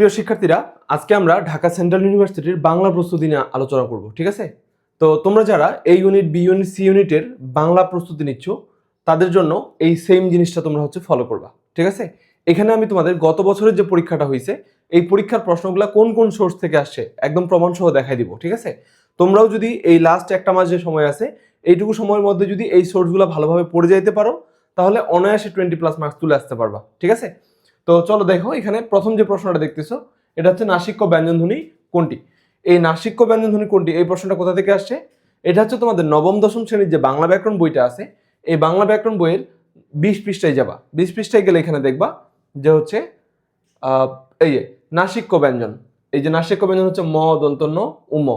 প্রিয় শিক্ষার্থীরা, আজকে আমরা ঢাকা সেন্ট্রাল ইউনিভার্সিটির বাংলা প্রস্তুতি নিয়ে আলোচনা করব। ঠিক আছে? তো তোমরা যারা এই ইউনিট, বি ইউনিট, সি ইউনিটের বাংলা প্রস্তুতি নিচ্ছ, তাদের জন্য এই সেম জিনিসটা তোমরা ফলো করবা। ঠিক আছে? এখানে আমি তোমাদের গত বছরের যে পরীক্ষাটা হয়েছে, এই পরীক্ষার প্রশ্নগুলো কোন কোন সোর্স থেকে আসছে একদম প্রমাণ সহ দেখাই দিব। ঠিক আছে? তোমরাও যদি এই লাস্ট একটা মাস যে সময় আছে, এইটুকু সময়ের মধ্যে যদি এই সোর্সগুলো ভালোভাবে পড়ে যাইতে পারো, তাহলে অনায়াসে 20+ মার্কস তুলে আসতে পারবা। ঠিক আছে? তো চলো দেখো, এখানে প্রথম যে প্রশ্নটা দেখতেছো, এটা হচ্ছে নাসিক্য ব্যঞ্জনধ্বনি কোনটি। এই নাসিক্য ব্যঞ্জনধ্বনি কোনটি, এই প্রশ্নটা কোথা থেকে আসছে? এটা হচ্ছে তোমাদের নবম দশম শ্রেণীর যে বাংলা ব্যাকরণ বইটা আছে, এই বাংলা ব্যাকরণ বইয়ের 20 পৃষ্ঠায় যাবা। 20 পৃষ্ঠায় গেলে এখানে দেখবা যে হচ্ছে এই যে নাসিক্য ব্যঞ্জন, এই যে নাসিক্য ব্যঞ্জন হচ্ছে ম দন্ত ন উম,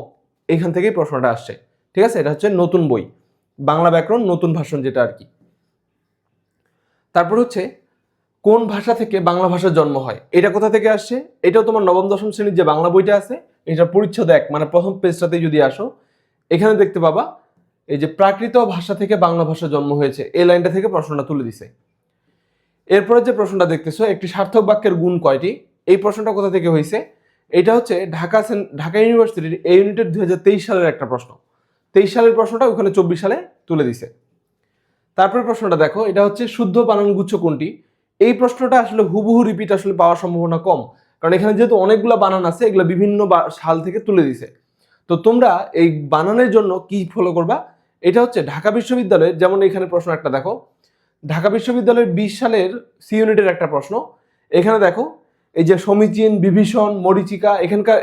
এখান থেকেই প্রশ্নটা আসছে। ঠিক আছে? এটা হচ্ছে নতুন বই, বাংলা ব্যাকরণ নতুন ভাষণ যেটা আর কি। তারপর হচ্ছে কোন ভাষা থেকে বাংলা ভাষার জন্ম হয়, এটা কোথা থেকে আসছে? এটাও তোমার নবম দশম শ্রেণীর যে বাংলা বইটা আছে, এটা পরিচ্ছদ 1 মানে প্রথম পেজটাতে যদি আসো, এখানে দেখতে পাবা এই যে প্রাকৃত ভাষা থেকে বাংলা ভাষা জন্ম হয়েছে, এই লাইনটা থেকে প্রশ্নটা তুলে দিছে। এরপরে যে প্রশ্নটা দেখতেছো, একটি সার্থক বাক্যের গুণ কয়টি, এই প্রশ্নটা কোথা থেকে হয়েছে? এটা হচ্ছে ঢাকা ইউনিভার্সিটির এই ইউনিটের 2023 সালের একটা প্রশ্ন। 23 সালের প্রশ্নটা ওখানে 24 সালে তুলে দিছে। তারপরে প্রশ্নটা দেখো, এটা হচ্ছে শুদ্ধ বানানগুচ্ছ কোনটি। এই প্রশ্নটা আসলে হুবহু রিপিট আসলে পাওয়ার সম্ভাবনা কম, কারণ এখানে যেহেতু অনেকগুলো বানান আছে, এগুলো বিভিন্ন সাল থেকে তুলে দিছে। তো তোমরা এই বানানের জন্য কি ফলো করবা, এটা হচ্ছে ঢাকা বিশ্ববিদ্যালয়ের, যেমন এখানে প্রশ্ন একটা দেখো, ঢাকা বিশ্ববিদ্যালয়ের 20 সালের সি ইউনিটের একটা প্রশ্ন। এখানে দেখো এই যে সমীচীন, বিভীষণ, মরীচিকা,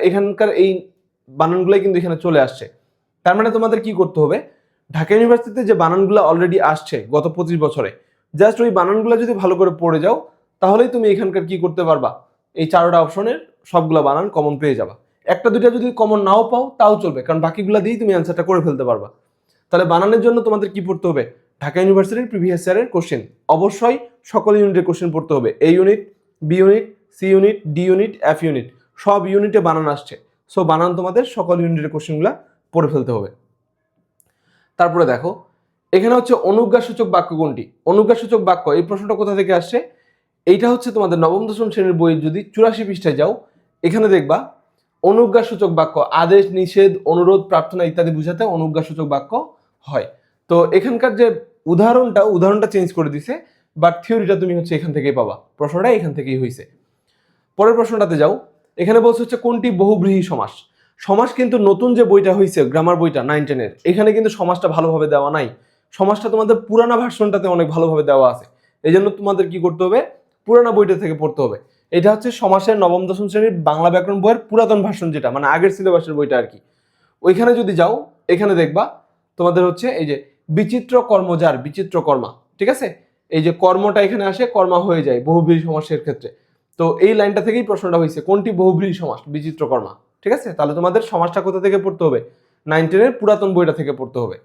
এখানকার এই বানানগুলাই কিন্তু এখানে চলে আসছে। তার মানে তোমাদের কি করতে হবে, ঢাকা ইউনিভার্সিটিতে যে বানানগুলো অলরেডি আসছে গত 25 বছরে, জাস্ট ওই বানানগুলো যদি ভালো করে পড়ে যাও, তাহলেই তুমি এখানকার কি করতে পারবা, এই 4টা অপশনের সবগুলো বানান কমন পেয়ে যাবা। একটা দুইটা যদি কমন নাও পাও তাও চলবে, কারণ বাকিগুলো দিয়েই তুমি অ্যান্সারটা করে ফেলতে পারবা। তাহলে বানানের জন্য তোমাদের কি পড়তে হবে, ঢাকা ইউনিভার্সিটির প্রিভিয়াস ইয়ারের কোশ্চেন, অবশ্যই সকল ইউনিটের কোশ্চেন পড়তে হবে। A unit, B unit, C unit, D unit, F unit, সব ইউনিটে বানান আসছে। সো বানান তোমাদের সকল ইউনিটের কোশ্চেনগুলো পড়ে ফেলতে হবে। তারপরে দেখো, এখানে হচ্ছে অনুজ্ঞাসূচক বাক্য কোনটি। অনুজ্ঞাসূচক বাক্য, এই প্রশ্নটা কোথা থেকে আসছে? এইটা হচ্ছে তোমাদের নবম দশম শ্রেণীর বই যদি 84 পৃষ্ঠায় যাও, এখানে দেখবা অনুজ্ঞাসূচক বাক্য আদেশ, নিষেধ, অনুরোধ, প্রার্থনা ইত্যাদি বুঝাতে অনুজ্ঞাসূচক বাক্য হয়। তো এখানকার যে উদাহরণটা চেঞ্জ করে দিছে, বাট থিওরিটা তুমি এখান থেকেই পাবা, প্রশ্নটা এখান থেকেই হয়েছে। পরের প্রশ্নটাতে যাও, এখানে বলছে হচ্ছে কোনটি বহুব্রীহি সমাস। সমাস কিন্তু নতুন যে বইটা হয়েছে, গ্রামার বইটা 9-10-এর, এখানে কিন্তু সমাসটা ভালোভাবে দেওয়া নাই। সমাসটা তোমাদের পুরানা ভার্সনটাতে অনেক ভালোভাবে দেওয়া আছে। এই জন্য তোমাদের কি করতে হবে, পুরানা বইটা থেকে পড়তে হবে। এটা হচ্ছে সমাসের নবম দশম শ্রেণীর বাংলা ব্যাকরণ বইয়ের পুরাতন ভার্সন, যেটা মানে আগের সিলেবাসের বইটা আর কি। ওইখানে যদি যাও, এখানে দেখবা তোমাদের হচ্ছে এই যে বিচিত্র কর্মজার, বিচিত্র কর্মা। ঠিক আছে? এই যে কর্মটা এখানে আসে, কর্মা হয়ে যায় বহুব্রীহি সমাসের ক্ষেত্রে। তো এই লাইনটা থেকেই প্রশ্নটা হয়েছে, কোনটি বহুব্রীহি সমাস, বিচিত্র কর্মা। ঠিক আছে? তাহলে তোমাদের সমাসটা কোথা থেকে পড়তে হবে, 9-10-এর পুরাতন বইটা থেকে পড়তে হবে।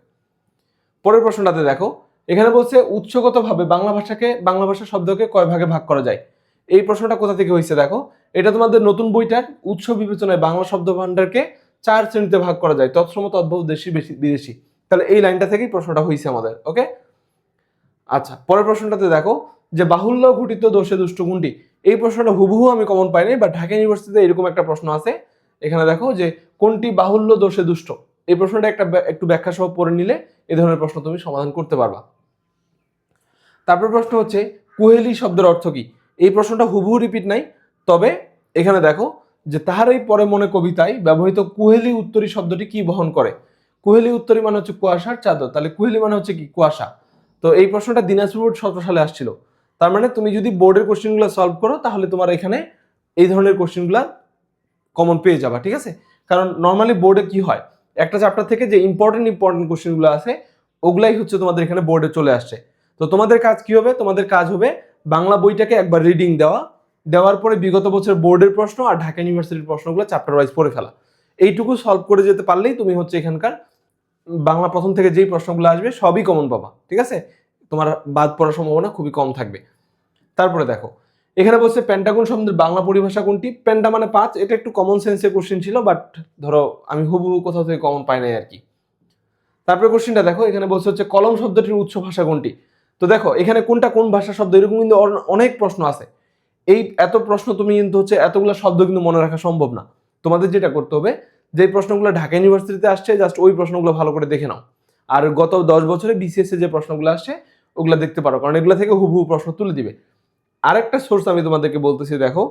পরের প্রশ্নটাতে দেখো, এখানে বলছে উৎসগতভাবে বাংলা ভাষা শব্দকে কয় ভাগে ভাগ করা যায়। এই প্রশ্নটা কোথা থেকে হয়েছে দেখো, এটা তোমাদের নতুন বইটার উৎস বিবেচনায় বাংলা শব্দ ভাণ্ডারকে 4 শ্রেণীতে ভাগ করা যায়, তৎসম, তদ্ভব, দেশি, বিদেশি। তাহলে এই লাইনটা থেকেই প্রশ্নটা হয়েছে আমাদের। ওকে, আচ্ছা, পরের প্রশ্নটাতে দেখো যে বাহুল্য ঘটিত দোষে দুষ্ট কোনটি। এই প্রশ্নটা হুবহু আমি কমন পাইনি, বা ঢাকা ইউনিভার্সিটিতে এরকম একটা প্রশ্ন আছে। এখানে দেখো যে কোনটি বাহুল্য দোষে দুষ্ট, এই প্রশ্নটা একটু ব্যাখ্যা সহ পড়ে নিলে এই ধরনের প্রশ্ন তুমি সমাধান করতে পারবা। তারপর প্রশ্ন হচ্ছে কুহেলি শব্দের অর্থ কি। এই প্রশ্নটা হুবহু রিপিট নাই, তবে এখানে দেখো যে তাহার এই পরে মনে কবিতায় ব্যবহৃত কুহেলি উত্তরী শব্দটি কি বহন করে। কুহেলি উত্তরী মানে হচ্ছে কুয়াশার চাদর, তাহলে কুহেলি মানে হচ্ছে কি, কুয়াশা। তো এই প্রশ্নটা দিনাজপুর বোর্ড 17 সালে আসছিল। তার মানে তুমি যদি বোর্ডের কোশ্চেনগুলো সলভ করো, তাহলে তোমার এখানে এই ধরনের কোশ্চেনগুলো কমন পেয়ে যাবা। ঠিক আছে? কারণ নর্মালি বোর্ডে কি হয়, একটা চ্যাপ্টার থেকে যে ইম্পর্টেন্ট কোশ্চেনগুলো আছে, ওগুলাই তোমাদের এখানে বোর্ডে চলে আসছে। তো তোমাদের কাজ কি হবে, তোমাদের কাজ হবে বাংলা বইটাকে একবার রিডিং দেওয়ার পরে বিগত বছর বোর্ডের প্রশ্ন আর ঢাকা ইউনিভার্সিটির প্রশ্নগুলো চ্যাপ্টার ওয়াইজ পড়ে ফেলা। এইটুকু সলভ করে যেতে পারলেই তুমি এখানকার বাংলা প্রথম থেকে যেই প্রশ্নগুলো আসবে সবই কমন পাবা। ঠিক আছে? তোমার বাদ পড়ার সম্ভাবনা খুবই কম থাকবে। তারপরে দেখো, এখানে বলছে পেন্টাগন শব্দের বাংলা পরিভাষা কোনটি। পেন্টা মানে 5, এটা একটু কমন সেন্সের কোশ্চেন ছিল, বাট ধরো আমি হুবহু কোথাও থেকে কমন পাই নাই আর কি। তারপরে কোশ্চেনটা দেখো, এখানে বলছে হচ্ছে কলম শব্দটির উৎস ভাষা কোনটি। তো দেখো এখানে কোনটা কোন ভাষা শব্দ, এরকম কিন্তু অনেক প্রশ্ন আছে। এই এত প্রশ্ন তুমি কিন্তু হচ্ছে এতগুলো শব্দ কিন্তু মনে রাখা সম্ভব না। তোমাদের যেটা করতে হবে, যে প্রশ্নগুলো ঢাকা ইউনিভার্সিটিতে আসছে জাস্ট ওই প্রশ্নগুলো ভালো করে দেখে নাও, আর গত 10 বছরে বিসিএস এ যে প্রশ্নগুলো আসছে ওগুলো দেখতে পারো, কারণ এগুলো থেকে হুবহু প্রশ্ন তুলে দিবে। আরেকটা সোর্স আমি তোমাদেরকে বলতেছি, দেখো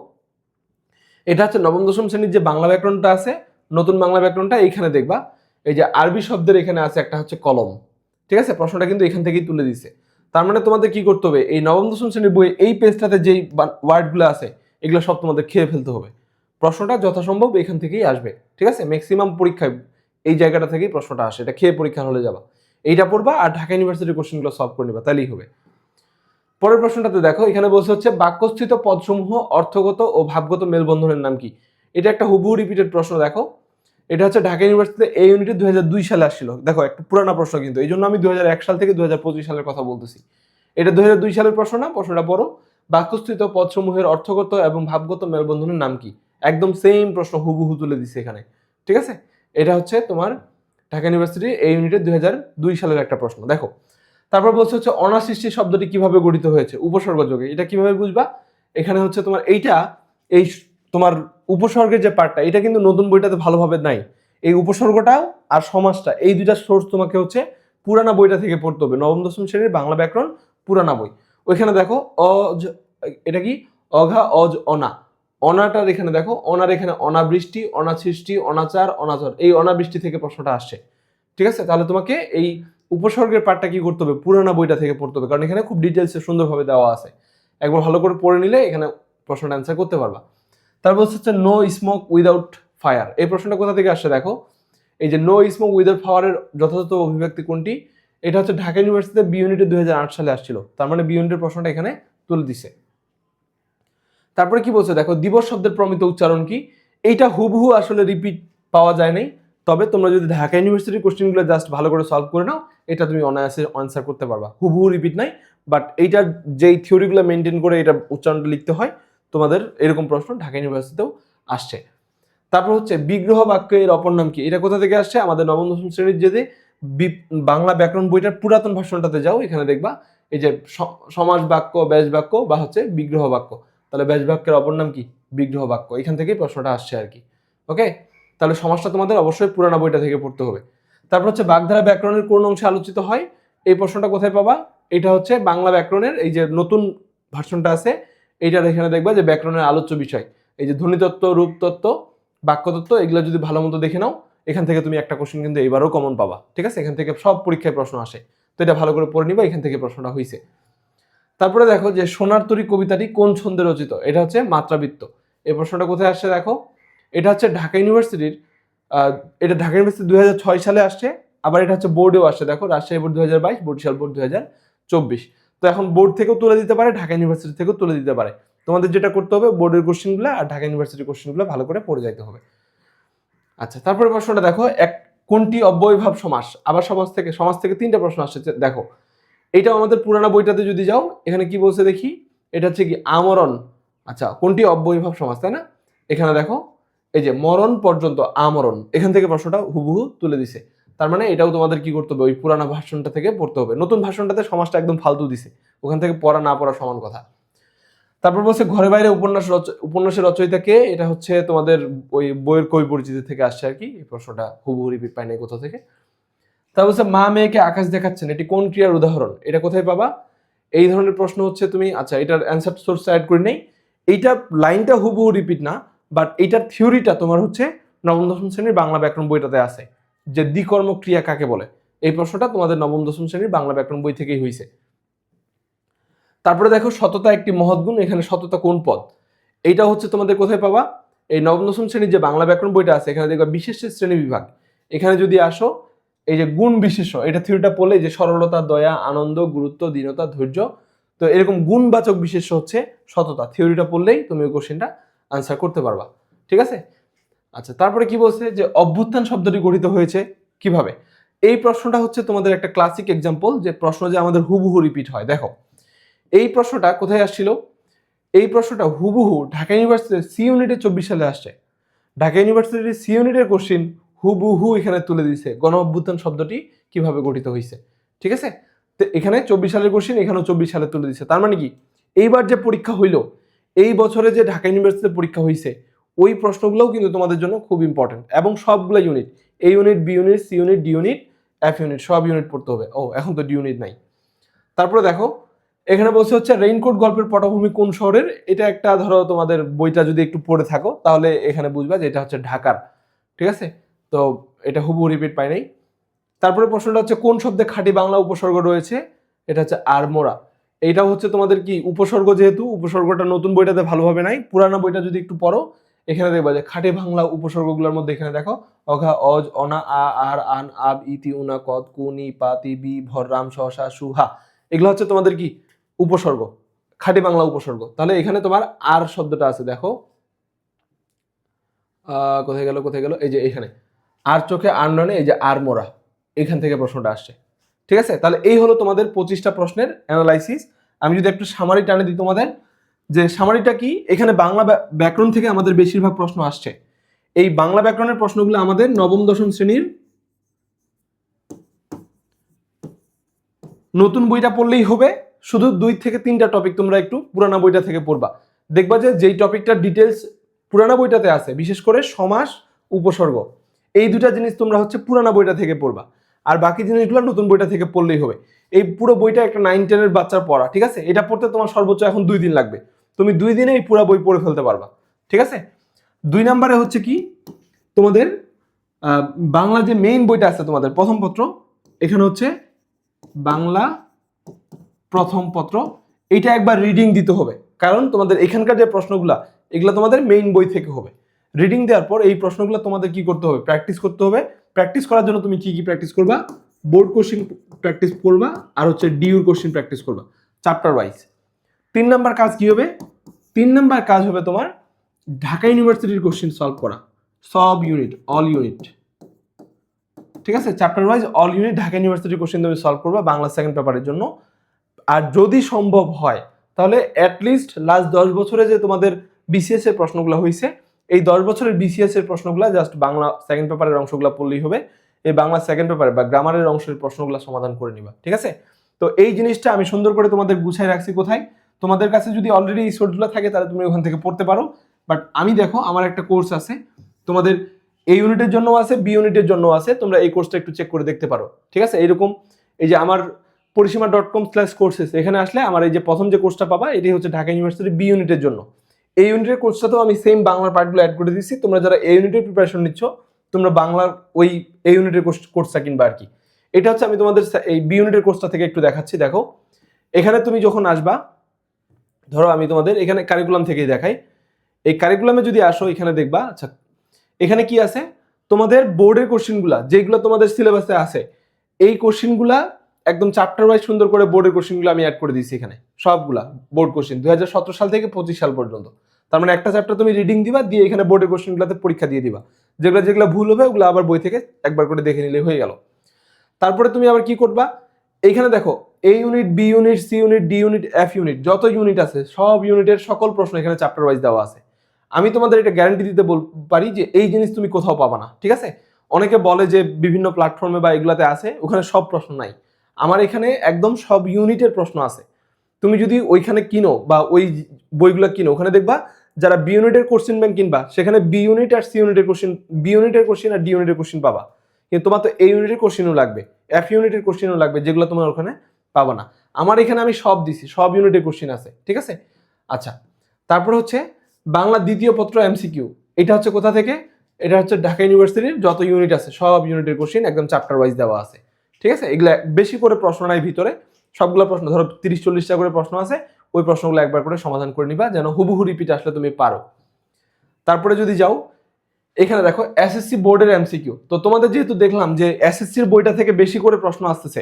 এটা হচ্ছে নবম দশম শ্রেণীর যে বাংলা ব্যাকরণটা আছে, নতুন বাংলা ব্যাকরণটা, এইখানে দেখবা এই যে আরবি শব্দের এখানে আছে একটা হচ্ছে কলম, ঠিক আছে, প্রশ্নটা কিন্তু এখান থেকেই তুলে দিছে। তার মানে তোমাদের কি করতে হবে, এই নবম দশম শ্রেণীর বই এই পেজটাতে যেই ওয়ার্ডগুলো আছে এগুলো সব তোমাদের খেয়ে ফেলতে হবে। প্রশ্নটা যথাসম্ভব এখান থেকেই আসবে, ঠিক আছে, ম্যাক্সিমাম পরীক্ষায় এই জায়গাটা থেকেই প্রশ্নটা আসে, এটা খেয়ে পরীক্ষার হলে যাবা, এইটা পড়বা আর ঢাকা ইউনিভার্সিটির কোশ্চেনগুলো সলভ করে নিবা, তাহলেই হবে। পরের প্রশ্নটাতে দেখো, এখানে বলছে হচ্ছে বাক্যস্থিত পদসমূহ অর্থগত ও ভাবগত মেলবন্ধনের নাম কি। এটা একটা হুবহু রিপিটেড প্রশ্ন। দেখো এটা হচ্ছে ঢাকা ইউনিভার্সিটিতে এই ইউনিটে 2002 সালে আসছিল। দেখো একটা পুরানো প্রশ্ন কিন্তু, এই জন্য আমি 2001 সাল থেকে 2025 সালের কথা বলতেছি। এটা 2002 সালের প্রশ্ন না, প্রশ্নটা পড়ো। বাক্যস্থিত পদসমূহের অর্থগত এবং ভাবগত মেলবন্ধনের নাম কি। একদম সেম প্রশ্ন হুবহু তুলে দিছে এখানে, ঠিক আছে। এটা হচ্ছে তোমার ঢাকা ইউনিভার্সিটির এই ইউনিটের 2002 সালের একটা প্রশ্ন। দেখো তারপর বলছে হচ্ছে অনাসৃষ্টি শব্দটি কিভাবে গঠিত হয়েছে, উপসর্গ যোগে। এটা কিভাবে বুঝবা, এখানে হচ্ছে তোমার এইটা, এই তোমার উপসর্গের যে পার্টটা, এটা কিন্তু নতুন বইটাতে ভালোভাবে নাই। এই উপসর্গটাও আর সমাজটা, এই দুইটা সোর্স তোমাকে হচ্ছে পুরানা বইটা থেকে পড়তে হবে, নবম দশম শ্রেণীর বাংলা ব্যাকরণ পুরানা বই। ওইখানে দেখো অজ, এটা কি, অঘা অজ অনা, অনাটার এখানে দেখো, অনার এখানে অনাবৃষ্টি, অনাসৃষ্টি, অনাচার, অনাচর, এই অনাবৃষ্টি থেকে প্রশ্নটা আসছে, ঠিক আছে। তাহলে তোমাকে এই উপসর্গের পার্টটা কি করতে হবে, পুরানা বইটা থেকে পড়তে হবে, কারণ এখানে খুব ডিটেলসে সুন্দরভাবে দেওয়া আছে। একবার ভালো করে পড়ে নিলে এখানে প্রশ্নটা অ্যান্সার করতে পারবা। তারপর হচ্ছে নো স্মোক উইদাউট ফায়ার, এই প্রশ্নটা কোথা থেকে আসছে দেখো, এই যে নো স্মোক উইদাউট ফায়ারের যথাযথ অভিব্যক্তি কোনটি। এটা হচ্ছে ঢাকা ইউনিভার্সিটিতে বি ইউনিটে 2008 সালে আসছিল, তার মানে বি ইউনিটের প্রশ্নটা এখানে তুলে দিছে। তারপরে কি বলছে দেখো, দিবস শব্দের প্রমিত উচ্চারণ কি। এইটা হুবহু আসলে রিপিট পাওয়া যায় নাই, তবে তোমরা যদি ঢাকা ইউনিভার্সিটির কোশ্চেনগুলো জাস্ট ভালো করে সলভ করে নাও, এটা তুমি অনায়াসে আনসার করতে পারবা, হুবহু রিপিট নাই, বাট এইটার যেই থিওরিগুলো মেনটেন করে এটা উচ্চারণটা লিখতে হয়, তোমাদের এরকম প্রশ্ন ঢাকা ইউনিভার্সিটিতেও আসছে। তারপর হচ্ছে বিগ্রহ বাক্যের অপর নাম কি, এটা কোথা থেকে আসছে, আমাদের নবম দশম শ্রেণীর যদি বাংলা ব্যাকরণ বইটার পুরাতন ভার্সনটাতে যাও, এখানে দেখবা এই যে সমাস বাক্য, ব্যাস বাক্য বা হচ্ছে বিগ্রহ বাক্য, তাহলে ব্যাস বাক্যের অপর নাম কি, বিগ্রহ বাক্য, এখান থেকেই প্রশ্নটা আসছে আর কি। ওকে, তাহলে সমাজটা তোমাদের অবশ্যই পুরানো বইটা থেকে পড়তে হবে। তারপর হচ্ছে বাগধারা ব্যাকরণের কোন অংশে আলোচিত হয়, এই প্রশ্নটা কোথায় পাবা, এটা হচ্ছে বাংলা ব্যাকরণের এই যে নতুন ভার্সনটা আছে, এইটার এখানে দেখবা যে ব্যাকরণের আলোচ্য বিষয়, এই যে ধ্বনিতত্ত্ব, রূপতত্ত্ব, বাক্যতত্ত্ব, এগুলো যদি ভালো মতো দেখে নাও, এখান থেকে তুমি একটা কোশ্চেন কিন্তু এবারও কমন পাবা, ঠিক আছে, এখান থেকে সব পরীক্ষায় প্রশ্ন আসে, তো এটা ভালো করে পড়ে নিবা, এখান থেকে প্রশ্নটা হয়েছে। তারপরে দেখো যে সোনার তরী কবিতাটি কোন ছন্দে রচিত, এটা হচ্ছে মাত্রাবৃত্ত। এই প্রশ্নটা কোথায় আসছে দেখো, এটা হচ্ছে ঢাকা ইউনিভার্সিটির, এটা ঢাকা ইউনিভার্সিটি 2006 সালে আসছে, আবার এটা হচ্ছে বোর্ডেও আসছে, দেখো রাজশাহী বোর্ড 2022, বরিশাল বোর্ড 2024। তো এখন বোর্ড থেকেও তুলে দিতে পারে, ঢাকা ইউনিভার্সিটি থেকেও তুলে দিতে পারে, তোমাদের যেটা করতে হবে বোর্ডের কোশ্চেনগুলো আর ঢাকা ইউনিভার্সিটির কোশ্চেনগুলো ভালো করে পড়ে যাইতে হবে। আচ্ছা, তারপরে প্রশ্নটা দেখো, কোনটি অব্যয়ভাব সমাস, আবার সমাজ থেকে 3টা প্রশ্ন আসছে, দেখো এটা আমাদের পুরানো বইটাতে যদি যাও, এখানে কি বলছে দেখি, এটা হচ্ছে কি আমরণ। আচ্ছা, কোনটি অব্যয়ভাব সমাস, তাই না, এখানে দেখো এই যে মরণ পর্যন্ত আমরণ, এখান থেকে প্রশ্নটা হুবহু তুলে দিছে, তার মানে এটাও তোমাদের কি করতে হবে, ওই পুরানো ভার্সনটা থেকে পড়তে হবে, নতুন ভার্সনটাতে সমাজটা একদম ফালতু দিছে, ওখান থেকে পড়া না পড়া সমান কথা। তারপর বলছে ঘরে বাইরে উপন্যাসের রচয়িতা কে, এটা হচ্ছে তোমাদের ওই বইয়ের কবি পরিচিতি থেকে আসছে আর কি, এই প্রশ্নটা হুবহু রিপিট পাই নাই কোথা থেকে। তারপর হচ্ছে মা মেয়েকে আকাশ দেখাচ্ছেন, এটি কোন ক্রিয়ার উদাহরণ, এটা কোথায় পাবা, এই ধরনের প্রশ্ন হচ্ছে তুমি, আচ্ছা এটার অ্যান্সার সোর্স অ্যাড করে নেই, এইটা লাইনটা হুবহু রিপিট না, বাট এইটার থিওরিটা তোমার হচ্ছে নবম দশম শ্রেণীর বাংলা ব্যাকরণ বইটাতে আছে, যে দ্বিকর্ম ক্রিয়া কাকে বলে, এই প্রশ্নটা তোমাদের নবম দশম শ্রেণীর বাংলা ব্যাকরণ বই থেকেই হয়েছে। তারপরে দেখো সততা একটি মহৎ গুণ, এখানে সততা কোন পদ, এইটা হচ্ছে তোমাদের কোথায় পাবা, এই নবম দশম শ্রেণীর যে বাংলা ব্যাকরণ বইটা আছে, এখানে দেখবা বিশেষ শ্রেণী বিভাগ, এখানে যদি আসো এই যে গুণ বিশেষ্য, এটা থিওরিটা পড়লে যে সরলতা, দয়া, আনন্দ, গুরুত্ব, দীনতা, ধৈর্য, তো এরকম গুণবাচক বিশেষ্য হচ্ছে সততা, থিওরিটা পড়লেই তুমি ওই কোশ্চেনটা আনসার করতে পারবা, ঠিক আছে। আচ্ছা, তারপরে কি বলছে যে অভ্যুত্থান শব্দটি গঠিত হয়েছে কিভাবে, এই প্রশ্নটা হচ্ছে তোমাদের একটা ক্লাসিক এক্সাম্পল, যে প্রশ্ন যে আমাদের হুবহু রিপিট হয়। দেখো এই প্রশ্নটা কোথায় আসছিল, এই প্রশ্নটা হুবহু ঢাকা ইউনিভার্সিটির সি ইউনিটে 24 সালে আসছে, ঢাকা ইউনিভার্সিটির সি ইউনিটের কোশ্চিন হুবহু এখানে তুলে দিছে, গণ অভ্যুত্থান শব্দটি কিভাবে গঠিত হয়েছে, ঠিক আছে। তো এখানে 24 সালের কোশ্চিন, এখানেও 24 সালে তুলে দিছে, তার মানে কি এইবার যে পরীক্ষা হইলো, এই বছরে যে ঢাকা ইউনিভার্সিটিতে পরীক্ষা হয়েছে ওই প্রশ্নগুলোও কিন্তু তোমাদের জন্য খুব ইম্পর্টেন্ট, এবং সবগুলো unit, A unit, B unit, C unit, D unit, F unit, সব ইউনিট পড়তে হবে। ও এখন তো ডি ইউনিট নাই। তারপরে দেখো এখানে বলছে হচ্ছে রেইনকোট গল্পের পটভূমি কোন শহরের। এটা একটা ধরো তোমাদের বইটা যদি একটু পড়ে থাকো তাহলে এখানে বুঝবা যে এটা হচ্ছে ঢাকার, ঠিক আছে। তো এটা হুবহু রিপিট পাই নাই। তারপরে প্রশ্নটা হচ্ছে কোন শব্দে খাঁটি বাংলা উপসর্গ রয়েছে, এটা হচ্ছে আড়মোড়া। এইটা হচ্ছে তোমাদের কি উপসর্গ, যেহেতু উপসর্গটা নতুন বইটাতে ভালোভাবে নাই, পুরানো বইটা যদি একটু পড়ো এখানে দেখবা যে খাঁটি বাংলা উপসর্গগুলোর মধ্যে এখানে দেখো অঘা, অজ, অনা, আ, আর, আন, আব, ইতি, উনা, কদ, কুনি, পাতি, বি, ভর, রাম, সহসা, সুহা, এগুলো হচ্ছে তোমাদের কি উপসর্গ, খাঁটি বাংলা উপসর্গ। তাহলে এখানে তোমার আর শব্দটা আছে দেখো, কোথায় গেল কোথায় গেল, এই যে এখানে আর চোখে আর নয়, এই যে আর মোরা, এখান থেকে প্রশ্নটা আসছে, ঠিক আছে। তাহলে এই হলো তোমাদের 25টা প্রশ্নের অ্যানালাইসিস। আমি যদি একটু সামারি টানে দিই তোমাদের, যে সামারিটা কি, এখানে বাংলা ব্যাকরণ থেকে আমাদের বেশিরভাগ প্রশ্ন আসছে। এই বাংলা ব্যাকরণের প্রশ্নগুলো আমাদের নবম দশম শ্রেণীর নতুন বইটা পড়লেই হবে। শুধু 2 থেকে 3টা টপিক তোমরা একটু পুরানা বইটা থেকে পড়বা, দেখবা যে যেই টপিকটা ডিটেলস পুরানা বইটাতে আছে, বিশেষ করে সমাস, উপসর্গ, এই দুটা জিনিস তোমরা হচ্ছে পুরানা বইটা থেকে পড়বা, আর বাকি জিনিসগুলো নতুন বইটা থেকে পড়লেই হবে। এই পুরো বইটা একটা 9-10 বাচ্চার পড়া, ঠিক আছে। এটা পড়তে তোমার সর্বোচ্চ এখন 2 দিন লাগবে, তুমি 2 দিনে এই পুরো বই পড়ে ফেলতে পারবা, ঠিক আছে। 2 নম্বরে হচ্ছে কি তোমাদের বাংলা যে মেইন বইটা আছে তোমাদের প্রথম পত্র, এখানে হচ্ছে বাংলা প্রথম পত্র, এটা একবার রিডিং দিতে হবে, কারণ তোমাদের এখানকার যে প্রশ্নগুলা এগুলো তোমাদের মেইন বই থেকে হবে। রিডিং দেওয়ার পর এই প্রশ্নগুলো তোমাদের কি করতে হবে, প্র্যাকটিস করতে হবে। প্র্যাকটিস করার জন্য তুমি কি কি প্র্যাকটিস করবা, বোর্ড কোশ্চেন প্র্যাকটিস করবা, আর হচ্ছে ডিউর কোশ্চেন প্র্যাকটিস করবা চ্যাপ্টার ওয়াইজ। 3 নাম্বার কাজ কি হবে, 3 নাম্বার কাজ হবে তোমার ঢাকা ইউনিভার্সিটির কোশ্চেন সলভ করা, সব ইউনিট, অল ইউনিট, ঠিক আছে। Chapter wise all unit Dhaka ইউনিভার্সিটির কোশ্চেন তুমি সলভ করবা বাংলা সেকেন্ড পেপারের জন্য। আর যদি সম্ভব হয় তাহলে অ্যাটলিস্ট লাস্ট 10 বছরে যে তোমাদের বিসিএস এর প্রশ্নগুলো হয়েছে, এই 10 বছরের বিসিএস এর প্রশ্নগুলো জাস্ট বাংলা সেকেন্ড পেপারের অংশগুলো পড়লেই হবে। এই বাংলা সেকেন্ড পেপারে বা গ্রামারের অংশের প্রশ্নগুলো সমাধান করে নিবা, ঠিক আছে। তো এই জিনিসটা আমি সুন্দর করে তোমাদের গুছাই রাখছি কোথায়, তোমাদের কাছে যদি অলরেডি এই সোর্সগুলো থাকে তাহলে তুমি ওখান থেকে পড়তে পারো। বাট আমি দেখো আমার একটা কোর্স আছে তোমাদের এই ইউনিটের জন্য আছে, বি ইউনিটের জন্য আছে, তোমরা এই কোর্সটা একটু চেক করে দেখতে পারো, ঠিক আছে। এইরকম এই যে আমার পরিসীমা.com/courses, এখানে আসলে আমার এই যে প্রথম যে কোর্সটা পাবা এটি হচ্ছে ঢাকা ইউনিভার্সিটি বি ইউনিটের জন্য। এই ইউনিটের কোর্সটাতেও আমি সেম বাংলার পার্টগুলো অ্যাড করে দিচ্ছি, তোমরা যারা এই ইউনিটের প্রিপারেশন নিচ্ছ তোমরা বাংলার ওই এই ইউনিটের কোর্সটা কিনবা আর কি। এটা হচ্ছে আমি তোমাদের এই বি ইউনিটের কোর্সটা থেকে একটু দেখাচ্ছি। দেখো এখানে তুমি যখন আসবা, ধরো আমি তোমাদের এখানে কারিকুলাম থেকেই দেখাই। এই কারিকুলামে যদি আসো এখানে দেখবা, আচ্ছা এখানে কি আছে, তোমাদের বোর্ডের কোশ্চেনগুলা যেগুলো তোমাদের সিলেবাসে আছে, এই কোশ্চেনগুলা একদম চ্যাপ্টার ওয়াইজ সুন্দর করে বোর্ডের কোশ্চেনগুলো আমি অ্যাড করে দিয়েছি এখানে, সবগুলা বোর্ড কোশ্চেন 2017 সাল থেকে 25 সাল পর্যন্ত। তার মানে একটা চ্যাপ্টার তুমি রিডিং দিবা, দিয়ে এখানে বোর্ডের কোশ্চেনগুলোতে পরীক্ষা দিয়ে দিবা, যেগুলো যেগুলো ভুল হবে ওগুলো আবার বই থেকে একবার করে দেখে নিলে হয়ে গেল। তারপরে তুমি আবার কি করবা, এইখানে দেখো A unit, B unit, C unit, D unit, F unit, যত ইউনিট আছে সব ইউনিটের সকল প্রশ্ন এখানে চ্যাপ্টার ওয়াইজ দেওয়া আছে। আমি তোমাদের এটা গ্যারান্টি দিতে পারি যে এই জিনিস তুমি কোথাও পাবা না, ঠিক আছে। অনেকে বলে যে বিভিন্ন প্ল্যাটফর্মে বা এগুলাতে আছে, ওখানে সব প্রশ্ন নাই, আমার এখানে একদম সব ইউনিটের প্রশ্ন আছে। তুমি যদি ওইখানে কিনো বা ওই বইগুলো কিনো, ওখানে দেখবা যারা বি ইউনিটের কোশ্চেন ব্যাংক কিনবা সেখানে বি ইউনিট আর সি ইউনিটের কোশ্চেন, বি ইউনিটের কোশ্চেন আর ডি ইউনিটের কোশ্চেন পাবা, কিন্তু তোমার তো এই ইউনিটের কোশ্চেনও লাগবে, এফ ইউনিটের কোশ্চেনও লাগবে, যেগুলো তোমার ওখানে পাবা না। আমার এখানে আমি সব দিছি, সব ইউনিটের কোশ্চেন আছে, ঠিক আছে। আচ্ছা তারপর হচ্ছে বাংলা দ্বিতীয় পত্র এমসিকিউ, এটা হচ্ছে কোথা থেকে, এটা হচ্ছে ঢাকা ইউনিভার্সিটির যত ইউনিট আছে সব ইউনিটের কোশ্চেন একদম চ্যাপ্টার ওয়াইজ দেওয়া আছে, ঠিক আছে। এগুলা বেশি করে প্রশ্ন নাই ভিতরে, সবগুলো প্রশ্ন ধরো 30-40টা করে প্রশ্ন আছে, ওই প্রশ্নগুলো একবার করে সমাধান করে নিবা যেন হুবহু রিপিট আসলে তুমি পারো। তারপরে যদি যাও এখানে দেখো এসএসসি বোর্ডের এমসিকিউ, তো তোমাদের যেহেতু দেখলাম যে এসএসসির বইটা থেকে বেশি করে প্রশ্ন আসতেছে,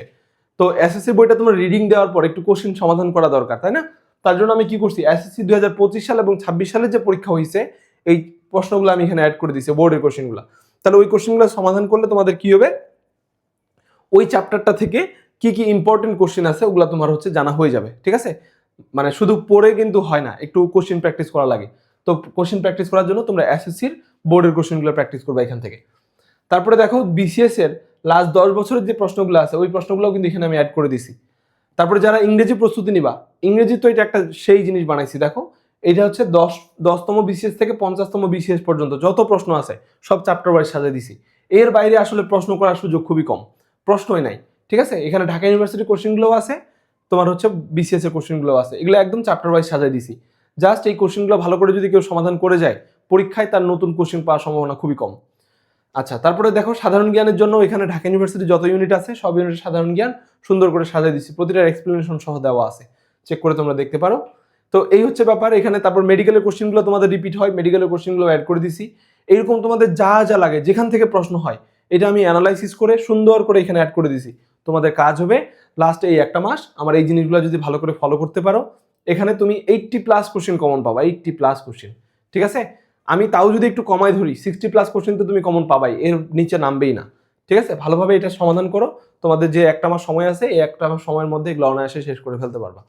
তো এসএসসি বইটা তোমার রিডিং দেওয়ার পর একটু কোশ্চেন সমাধান করা দরকার, তাই না। তার জন্য আমি কি করছি, এসএসসি 2025 সাল এবং 26 সালের যে পরীক্ষা হয়েছে এই প্রশ্নগুলো আমি এখানে অ্যাড করে দিয়েছি, বোর্ডের কোশ্চেনগুলো। তাহলে ওই কোশ্চেনগুলো সমাধান করলে তোমাদের কি হবে, ওই চ্যাপ্টারটা থেকে কি কি ইম্পর্টেন্ট কোশ্চেন আছে ওগুলো তোমার হচ্ছে জানা হয়ে যাবে, ঠিক আছে। মানে শুধু পড়ে কিন্তু হয় না, একটু কোশ্চেন প্র্যাকটিস করা লাগে। তো কোশ্চেন প্র্যাকটিস করার জন্য তোমরা এসএসসির বোর্ডের কোশ্চেনগুলো প্র্যাকটিস করবে এখান থেকে। তারপরে দেখো বিসিএস এর লাস্ট 10 বছরের যে প্রশ্নগুলো আছে ওই প্রশ্নগুলো কিন্তু এখানে আমি অ্যাড করে দিছি। তারপরে যারা ইংরেজি প্রস্তুতি নিবা, ইংরেজি তো এটা একটা সেই জিনিস বানাইছি, দেখো এটা হচ্ছে 10তম বিসিএস থেকে 50তম বিসিএস পর্যন্ত যত প্রশ্ন আছে সব চ্যাপ্টার ওয়াইজ সাজিয়ে দিছি। এর বাইরে আসলে প্রশ্ন করার সুযোগ খুবই কম, প্রশ্নই নাই। ঠিক আছে, এখানে ঢাকা ইউনিভার্সিটির কোশ্চেনগুলোও আছে, তোমার হচ্ছে বিসিএস এর কোশ্চেনগুলো আছে, এগুলো একদম চ্যাপ্টার ওয়াইজ সাজিয়ে দিছি। জাস্ট এই কোশ্চেনগুলো ভালো করে যদি কেউ সমাধান করে যায়, পরীক্ষায় তার নতুন কোশ্চেন পাওয়ার সম্ভাবনা খুবই কম। আচ্ছা, তারপরে দেখো সাধারণ জ্ঞানের জন্য এখানে ঢাকা ইউনিভার্সিটি যত ইউনিট আছে সব ইউনিটের সাধারণ জ্ঞান সুন্দর করে সাজিয়ে দিচ্ছি, প্রতিটার এক্সপ্লেনেশন সহ দেওয়া আছে, চেক করে তোমরা দেখতে পারো। তো এই হচ্ছে ব্যাপার। এখানে তারপর মেডিকেলের কোশ্চেনগুলো তোমাদের রিপিট হয়, মেডিকেলের কোশ্চেনগুলো অ্যাড করে দিছি। এইরকম তোমাদের যা যা লাগে যেখান থেকে প্রশ্ন হয় এটা আমি অ্যানালাইসিস করে সুন্দর করে এখানে অ্যাড করে দিছি। তোমাদের কাজ হবে লাস্টে এই একটা মাস আমার এই জিনিসগুলো যদি ভালো করে ফলো করতে পারো, এখানে তুমি 80+ কোশ্চেন কমন পাবা, 80+ কোশ্চেন। ঠিক আছে, আমি তাও যদি একটু কমাই ধরি 60+ কোশ্চেন তো তুমি কমন পাবাই, এর নিচে নামবেই না। ঠিক আছে, ভালোভাবে এটা সমাধান করো, তোমাদের যে একটা মাস সময় আছে এই একটা মাস সময়ের মধ্যে এগুলো অনায়াসে শেষ করে ফেলতে পারবা।